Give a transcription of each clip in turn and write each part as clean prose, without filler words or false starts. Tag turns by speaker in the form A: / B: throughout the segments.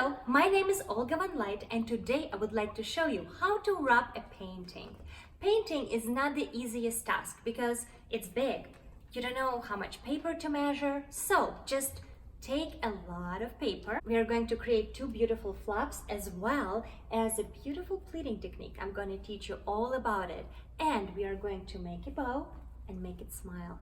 A: Hello, my name is Olga and today I would like to show you how to wrap a painting. Painting is not the easiest task because it's big. You don't know how much paper to measure, so just take a lot of paper. We are going to create two beautiful flaps as well as a beautiful pleating technique. I'm going to teach you all about it, and we are going to make a bow and make it smile.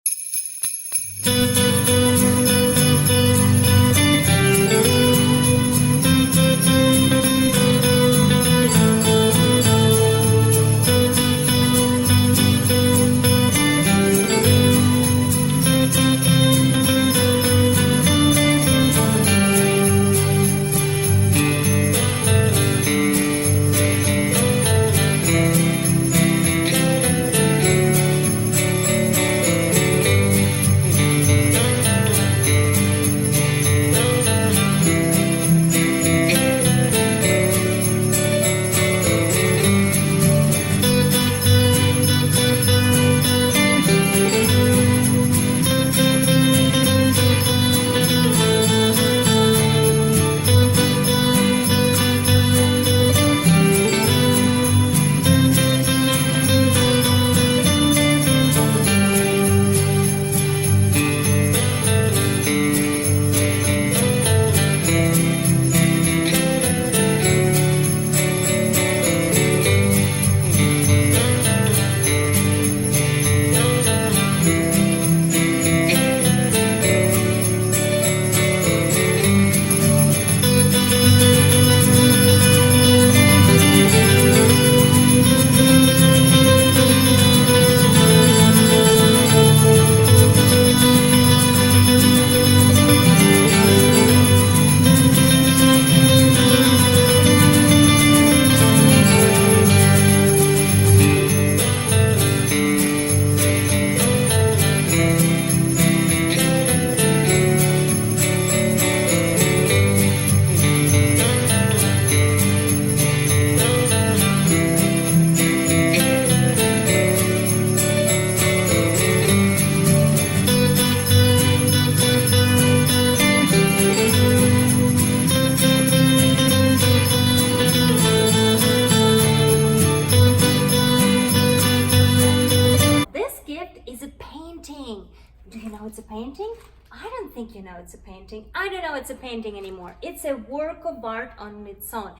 A: Do you know it's a painting? I don't think you know it's a painting. I don't know it's a painting anymore. It's a work of art on its own.